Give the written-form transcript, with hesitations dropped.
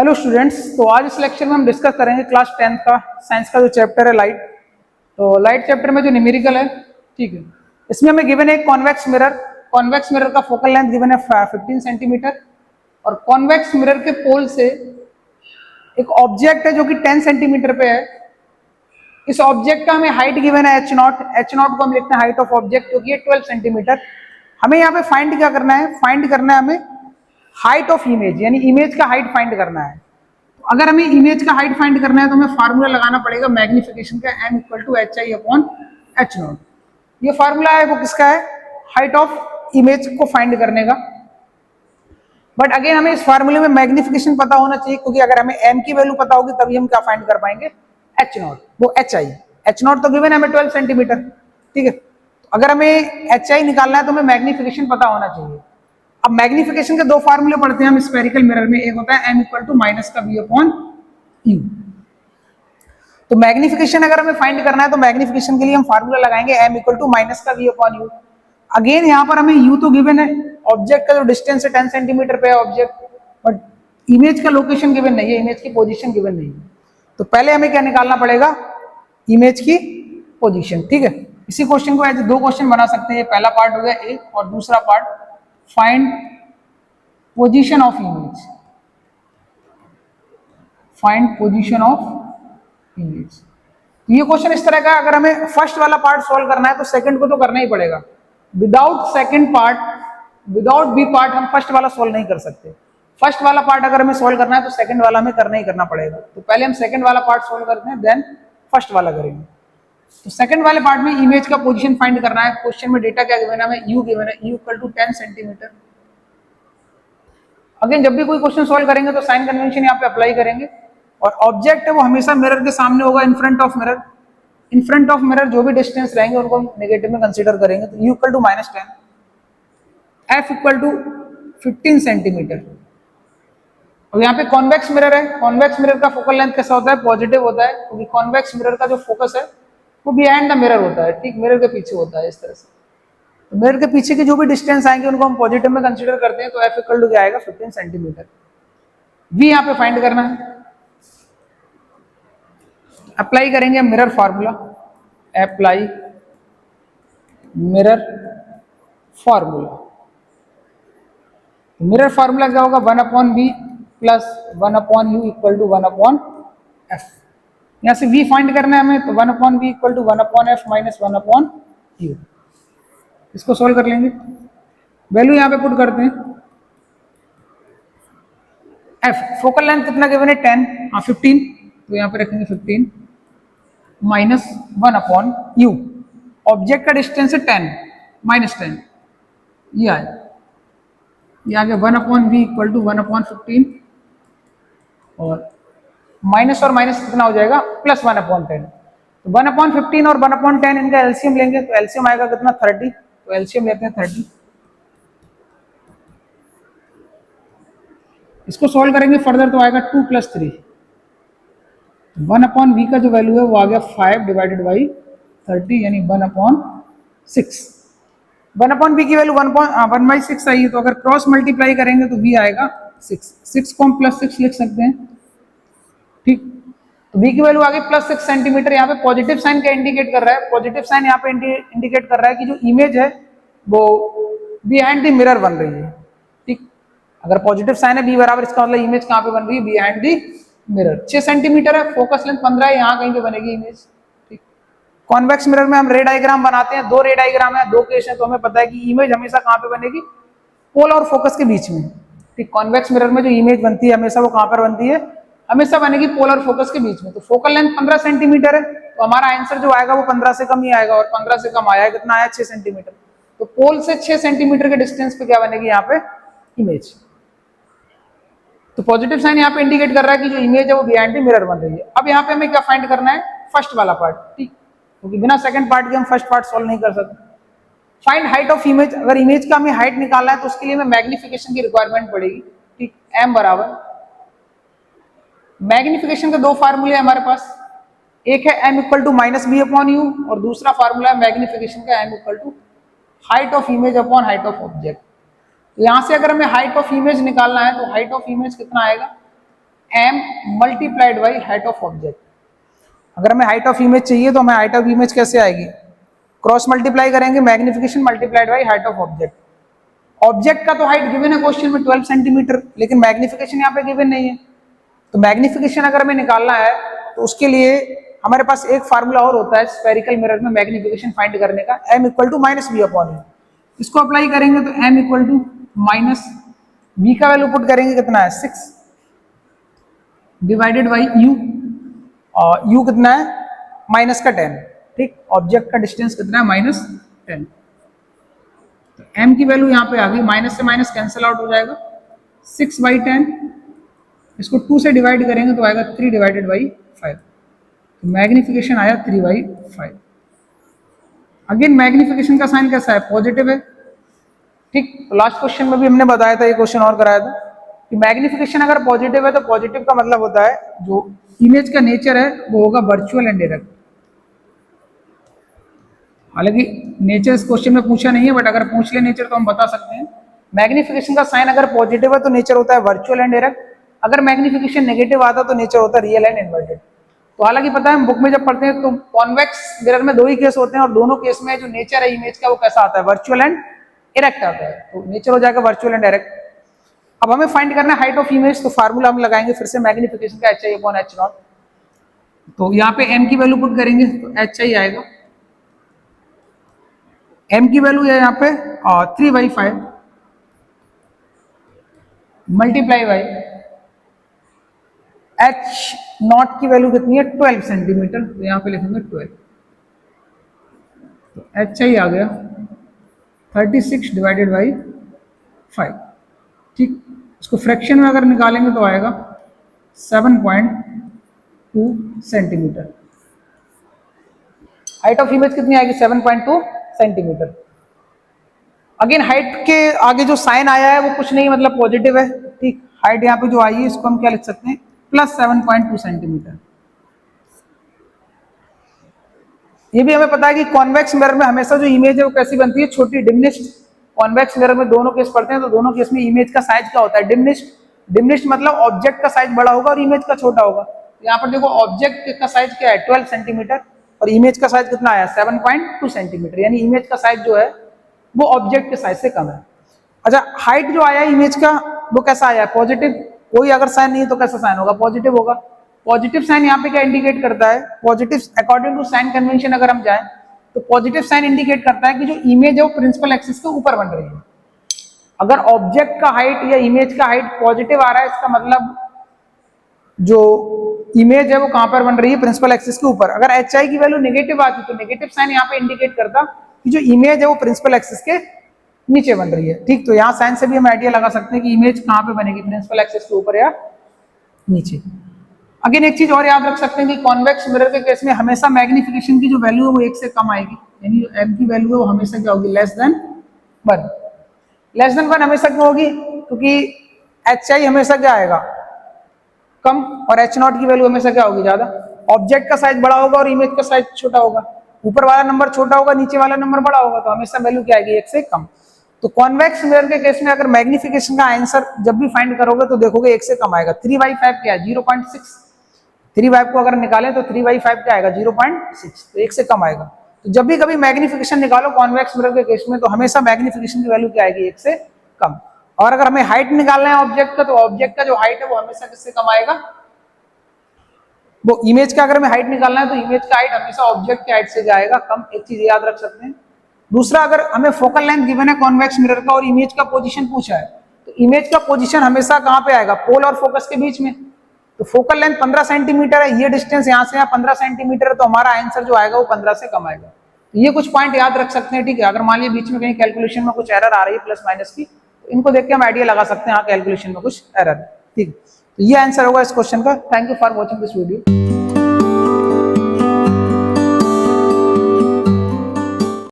Hello students, तो आज इस लेक्चर में हम डिस्कस करेंगे क्लास 10th का साइंस का जो चैप्टर है लाइट। तो लाइट चैप्टर में जो न्यूमेरिकल है, ठीक है, इसमें हमें गिवन है कॉन्वेक्स मिरर। कॉन्वेक्स मिरर का फोकल लेंथ गिवन है 15 सेंटीमीटर और कॉन्वेक्स मिरर के पोल से एक ऑब्जेक्ट है जो कि 10 सेंटीमीटर पे है। इस ऑब्जेक्ट का हमें हाइट गिवन है h0 को हम लिखते हैं हाइट ऑफ ऑब्जेक्ट, जो कि है 12 सेंटीमीटर। हमें यहाँ पे फाइंड क्या करना है? फाइंड करना है हमें हाइट ऑफ इमेज, यानी इमेज का हाइट फाइंड करना है। तो अगर हमें इमेज का हाइट फाइंड करना है तो हमें फार्मूला लगाना पड़ेगा मैग्निफिकेशन का, m = hi/h0। ये फार्मूला है वो किसका है? हाइट ऑफ इमेज को फाइंड करने का। बट अगेन हमें इस फार्मूले में मैग्निफिकेशन पता होना चाहिए, क्योंकि अगर हमें m की वैल्यू पता होगी तभी हम क्या फाइंड कर पाएंगे? h0, वो hi। h0 तो गिवन है हमें 12 सेंटीमीटर, ठीक है। तो अगर हमें hi निकालना है तो हमें मैग्निफिकेशन पता होना चाहिए। अब मैग्निफिकेशन के दो फार्मूले पढ़ते हैं हम स्फेरिकल मिरर में। एक होता है m = -v/u। तो मैग्निफिकेशन अगर हमें फाइंड करना है तो मैग्निफिकेशन के लिए हम फार्मूला लगाएंगे m = -v/u। अगेन यहाँ पर हमें u तो गिवन है, ऑब्जेक्ट का जो डिस्टेंस है 10 सेंटीमीटर पे है ऑब्जेक्ट, बट इमेज का लोकेशन गिवन नहीं है, इमेज की पोजीशन गिवन नहीं है। तो पहले हमें क्या निकालना पड़ेगा? इमेज की पोजीशन, ठीक है। इसी क्वेश्चन को ऐसे दो क्वेश्चन बना सकते हैं। ये पहला पार्ट हो गया एक, और दूसरा part find position of image. Find position of image. ये क्वेश्चन इस तरह का, अगर हमें फर्स्ट वाला पार्ट सॉल्व करना है तो सेकंड को तो करना ही पड़ेगा। Without second part, without B part हम फर्स्ट वाला सॉल्व नहीं कर सकते। फर्स्ट वाला पार्ट अगर हमें सॉल्व करना है तो सेकंड वाला हमें करना ही करना पड़ेगा। तो पहले हम सेकंड वाला पार्ट सॉल्व करते हैं, देन फर्स्ट वाला करेंगे। तो सेकंड वाले पार्ट में इमेज का पोजीशन फाइंड करना है। क्वेश्चन में डेटा क्या गिवन है? हमें u गिवन है, u = 10 सेंटीमीटर। अगेन जब भी कोई क्वेश्चन सॉल्व करेंगे तो साइन कन्वेंशन यहाँ पे अप्लाई करेंगे, और ऑब्जेक्ट है वो हमेशा मिरर के सामने होगा, in front of mirror. In front of mirror जो भी डिस्टेंस रहेंगे उनको हम नेगेटिव में कंसीडर करेंगे। तो u = -10, f = 15 सेंटीमीटर। अब यहाँ पे कॉन्वेक्स मिरर है। कॉन्वेक्स मिरर का फोकल लेंथ कैसा होता है? पॉजिटिव होता है, क्योंकि कॉन्वेक्स मिरर का जो फोकस है वो बिहाइंड द मिरर होता है, ठीक मिरर के पीछे होता है, इस तरह से। तो मिरर के पीछे की जो भी डिस्टेंस आएंगे उनको हम पॉजिटिव में कंसीडर करते हैं। तो f = क्या आएगा? 15 सेंटीमीटर। v यहाँ पे फाइंड करना है। अप्लाई करेंगे mirror formula, apply mirror formula. Mirror formula क्या होगा? 1/v + 1/u = 1/f। यहाँ से v फाइंड करना है हमें, तो 1/v = 1/f - 1/u। इसको सोल्व कर लेंगे, वैल्यू यहाँ पे पुट करते हैं। f फोकल लेंथ कितना गिवन है? 10, 15, तो यहाँ पे रखेंगे 15 - 1/u। ऑब्जेक्ट का डिस्टेंस है 10 - 10, ये आया। ये आ गया 1/v = 1/15, और माइनस और माइनस कितना हो जाएगा? +1/10। तो 1/15 और 1/10 इनका एलसीएम लेंगे, तो एलसीएम आएगा कितना? 30। तो एलसीएम लेते हैं 30। इसको सॉल्व करेंगे फर्दर तो आएगा 2 + 3। 1/v का जो वैल्यू है वो आ गया 5/30, यानी 1/6। 1/v की वैल्यू 1/6 आई है, तो अगर क्रॉस मल्टीप्लाई करेंगे तो v आएगा 6। 6 को हम +6 लिख सकते हैं, ठीक। तो v की वैल्यू आ गई +6 सेंटीमीटर। यहाँ पे पॉजिटिव साइन क्या इंडिकेट कर रहा है? पॉजिटिव साइन यहाँ पे इंडिकेट कर रहा है कि जो इमेज है वो बिहाइंड द मिरर बन रही है, ठीक। अगर पॉजिटिव साइन है b बराबर, इसका मतलब इमेज कहाँ पे बन रही है? Behind the mirror. 6 सेंटीमीटर है, फोकस लेंथ 15 है, यहाँ कहीं पे बनेगी इमेज, ठीक। कॉन्वेक्स मिरर में हम रे डायग्राम बनाते हैं, 2 रे डायग्राम है, 2 केस है, तो हमें पता है कि इमेज हमेशा कहाँ पे बनेगी? पोल और फोकस के बीच में, ठीक। कॉन्वेक्स मिरर में जो इमेज बनती है हमेशा वो कहाँ पर बनती है? हमेशा बनेगी पोल और फोकस के बीच में। तो फोकल लेंथ 15 सेंटीमीटर है, तो हमारा आंसर जो आएगा वो 15 से कम ही आएगा, और 15 से कम आया कितना आया? 6 सेंटीमीटर। तो पोल से 6 सेंटीमीटर के डिस्टेंस पे क्या बनेगी यहाँ पे? इमेज। तो पॉजिटिव साइन यहाँ पे इंडिकेट कर रहा है कि जो इमेज है वो बिहाइंड द मिरर बन रही है। अब यहाँ पे हमें क्या फाइंड करना है? फर्स्ट वाला पार्ट, ठीक, क्योंकि बिना सेकंड पार्ट के हम फर्स्ट पार्ट सॉल्व नहीं कर सकते। Find height of image. अगर इमेज का हमें हाइट निकालना है तो उसके लिए हमें मैग्निफिकेशन की रिक्वायरमेंट पड़ेगी, ठीक। m बराबर, मैग्निफिकेशन के दो फार्मूले हमारे पास, एक है m = -v/u, और दूसरा फार्मूला है मैग्निफिकेशन का m = height of image upon height of object. तो यहां से अगर हमें हाइट ऑफ इमेज निकालना है तो हाइट ऑफ इमेज कितना आएगा? m multiplied by height of object. अगर हमें हाइट ऑफ इमेज चाहिए तो हमें हाइट ऑफ इमेज कैसे आएगी, क्रॉस मल्टीप्लाई करेंगे, magnification multiplied by height of object. Object का तो हाइट गिवन है क्वेश्चन में 12 सेंटीमीटर, लेकिन मैग्निफिकेशन यहाँ पे गिवन नहीं है। तो मैग्निफिकेशन अगर हमें निकालना है तो उसके लिए हमारे पास एक फार्मूला और होता है स्फेरिकल मिरर में मैग्निफिकेशन फाइंड करने का, m equal to minus v upon u. इसको अप्लाई करेंगे तो m equal to minus v का वैल्यू पुट करेंगे कितना है 6 डिवाइडेड बाई u, और u कितना है माइनस का 10, ठीक। ऑब्जेक्ट का डिस्टेंस कितना है -10। तो m की वैल्यू यहाँ पे आ गई, माइनस से माइनस कैंसिल आउट हो जाएगा, 6/10। इसको 2 से डिवाइड करेंगे तो आएगा 3 डिवाइडेड बाई 5। तो मैग्निफिकेशन आया 3/5। अगेन मैग्निफिकेशन का साइन कैसा है, पॉजिटिव है, ठीक। तो लास्ट क्वेश्चन में भी हमने बताया था, ये क्वेश्चन और कराया था कि मैग्निफिकेशन अगर पॉजिटिव है तो पॉजिटिव का मतलब होता है जो इमेज का नेचर है वो होगा वर्चुअल एंड डायरेक्ट। हालांकि नेचर इस क्वेश्चन में पूछा नहीं है, बट अगर पूछ ले नेचर तो हम बता सकते हैं। मैग्निफिकेशन का साइन अगर पॉजिटिव है तो नेचर होता है वर्चुअल एंड डायरेक्ट, अगर मैग्निफिकेशन नेगेटिव आता तो नेचर होता है रियल एंड इन्वर्टेड। तो हालांकि पता है हम बुक में जब पढ़ते हैं तो कॉन्वेक्स मिरर में 2 ही केस होते हैं, और दोनों केस में जो नेचर है इमेज का वो कैसा आता है, वर्चुअल एंड डायरेक्ट आता है। तो नेचर हो जाएगा वर्चुअल एंड डायरेक्ट। अब हमें फाइंड करना है हाइट ऑफ इमेज, तो फार्मूला हम लगाएंगे फिर से मैग्निफिकेशन का HI/H0। तो यहाँ पे m की वैल्यू पुट करेंगे तो HI आएगा, m की वैल्यू है यहाँ पे 3/5 मल्टीप्लाई बाई H0 की वैल्यू कितनी है 12 सेंटीमीटर, तो यहाँ पे लिखेंगे 12। तो HI आ गया 36 डिवाइडेड बाई 5, ठीक। इसको फ्रैक्शन में अगर निकालेंगे तो आएगा 7.2 सेंटीमीटर। हाइट ऑफ इमेज कितनी आएगी 7.2 सेंटीमीटर। अगेन हाइट के आगे जो साइन आया है वो कुछ नहीं, मतलब पॉजिटिव है, ठीक। हाइट यहाँ पे जो आई है इसको हम क्या लिख सकते हैं, +7.2 सेंटीमीटर। ये भी हमें पता है कि कॉन्वेक्स मिरर में हमेशा जो इमेज है वो कैसी बनती है, छोटी, डिमिनिश्ड। कॉन्वेक्स मिरर में दोनों केस पढ़ते हैं तो दोनों केस में इमेज का साइज क्या होता है, डिमिनिश्ड। डिमिनिश्ड मतलब ऑब्जेक्ट का साइज बड़ा होगा और इमेज का छोटा होगा। यहाँ पर देखो ऑब्जेक्ट का साइज क्या है 12 सेंटीमीटर और इमेज का साइज कितना आया 7.2 सेंटीमीटर, यानी इमेज का साइज जो है वो ऑब्जेक्ट के साइज से कम है। अच्छा, हाइट जो आया इमेज का वो कैसा आया, पॉजिटिव। कोई अगर साइन नहीं तो कैसा साइन होगा, पॉजिटिव होगा। पॉजिटिव साइन यहाँ पे क्या इंडिकेट करता है, positive according to sign convention अगर हम जाएं तो पॉजिटिव साइन इंडिकेट करता है कि जो इमेज है वो प्रिंसिपल एक्सिस के ऊपर बन रही है। अगर ऑब्जेक्ट का हाइट या इमेज का हाइट पॉजिटिव आ रहा है, इसका मतलब जो इमेज है वो कहां पर बन रही है, प्रिंसिपल एक्सिस के ऊपर। अगर HI की वैल्यू नेगेटिव आती तो नेगेटिव साइन यहाँ पे इंडिकेट करता कि जो इमेज है वो प्रिंसिपल एक्सिस के नीचे बन रही है, ठीक। तो यहाँ साइन से भी हम आइडिया लगा सकते हैं कि इमेज कहाँ पे बनेगी, प्रिंसिपल एक्सिस के ऊपर या नीचे। अगेन एक चीज और याद रख सकते हैं कि कॉन्वेक्स मिरर के केस में हमेशा मैग्निफिकेशन की जो वैल्यू है वो 1 से कम आएगी, यानी m की वैल्यू है वो हमेशा क्या होगी, लेस देन 1। लेस देन 1 हमेशा क्यों होगी, क्योंकि HI हमेशा क्या आएगा, कम, और H0 की वैल्यू हमेशा क्या होगी, ज्यादा। ऑब्जेक्ट का साइज बड़ा होगा और इमेज का साइज छोटा होगा, ऊपर वाला नंबर छोटा होगा, नीचे वाला नंबर बड़ा होगा, तो हमेशा वैल्यू क्या आएगी, 1 से कम। तो कॉन्वेक्स मिरर के केस में अगर मैग्निफिकेशन का आंसर जब भी फाइंड करोगे तो देखोगे 1 से कम आएगा। 3/5 क्या है, 0.6। 3/5 को अगर निकालें तो 3/5 क्या आएगा, 0.6, तो 1 से कम आएगा। तो जब भी कभी मैग्निफिकेशन निकालो कॉन्वेक्स मिरर के केस में तो हमेशा मैग्निफिकेशन की वैल्यू क्या आएगी, 1 से कम। और अगर हमें हाइट निकालना है ऑब्जेक्ट का तो ऑब्जेक्ट का जो हाइट है वो हमेशा किससे कम आएगा, वो इमेज का अगर हमें हाइट निकालना है तो इमेज का हाइट हमेशा ऑब्जेक्ट के हाइट से जाएगा कम। एक चीज याद रख सकते हैं। दूसरा, अगर हमें फोकल लेंथ गिवन है कॉन्वेक्स मिरर का और इमेज का पोजीशन पूछा है तो इमेज का पोजीशन हमेशा कहां पे आएगा, पोल और फोकस के बीच में। तो फोकल लेंथ 15 सेंटीमीटर है, ये डिस्टेंस यहाँ से यहाँ 15 सेंटीमीटर है, तो हमारा आंसर जो आएगा वो 15 से कम आएगा। तो ये कुछ पॉइंट याद रख सकते हैं, ठीक है। अगर मान लीजिए बीच में कहीं कैलकुलेशन में कुछ एरर आ रही है प्लस माइनस की, तो इनको देख के हम आइडिया लगा सकते हैं हाँ कैलकुलेशन में कुछ एरर है, ठीक। तो ये आंसर होगा इस क्वेश्चन का। Thank you for watching this video.